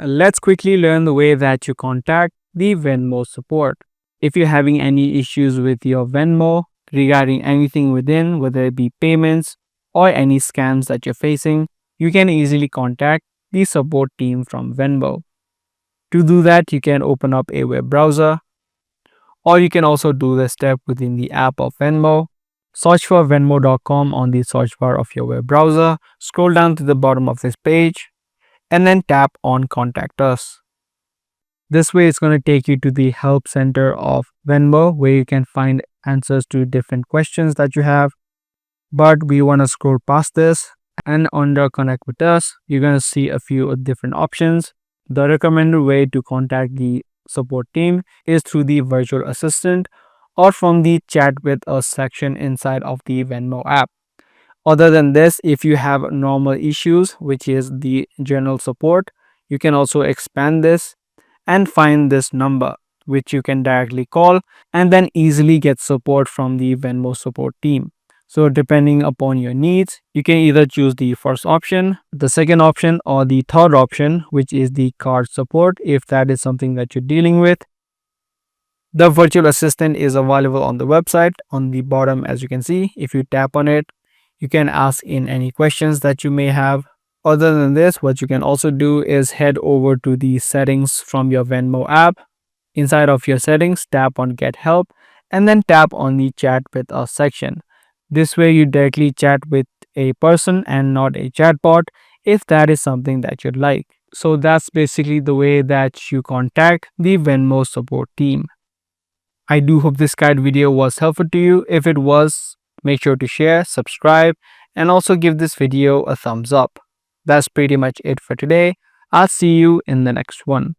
Let's quickly learn the way that you contact the Venmo support. If you're having any issues with your Venmo regarding anything within, whether it be payments or any scams that you're facing, you can easily contact the support team from Venmo. To do that, you can open up a web browser, or you can also do the step within the app of Venmo. Search for venmo.com on the search bar of your web browser, scroll down to the bottom of this page, and then tap on Contact Us. This way, it's going to take you to the help center of Venmo where you can find answers to different questions that you have. But we want to scroll past this, and under Connect with Us, you're going to see a few different options. The recommended way to contact the support team is through the virtual assistant or from the Chat with Us section inside of the Venmo app. Other than this, if you have normal issues, which is the general support, you can also expand this and find this number, which you can directly call and then easily get support from the Venmo support team. So depending upon your needs, you can either choose the first option, the second option, or the third option, which is the card support, if that is something that you're dealing with. The virtual assistant is available on the website on the bottom, as you can see. If you tap on it, you can ask in any questions that you may have. Other than this, what you can also do is head over to the settings from your Venmo app. Inside of your settings, tap on Get Help and then tap on the Chat with Us section. This way, you directly chat with a person and not a chatbot if that is something that you'd like. So that's basically the way that you contact the Venmo support team. I do hope this guide video was helpful to you. If it was, make sure to share, subscribe, and also give this video a thumbs up. That's pretty much it for today. I'll see you in the next one.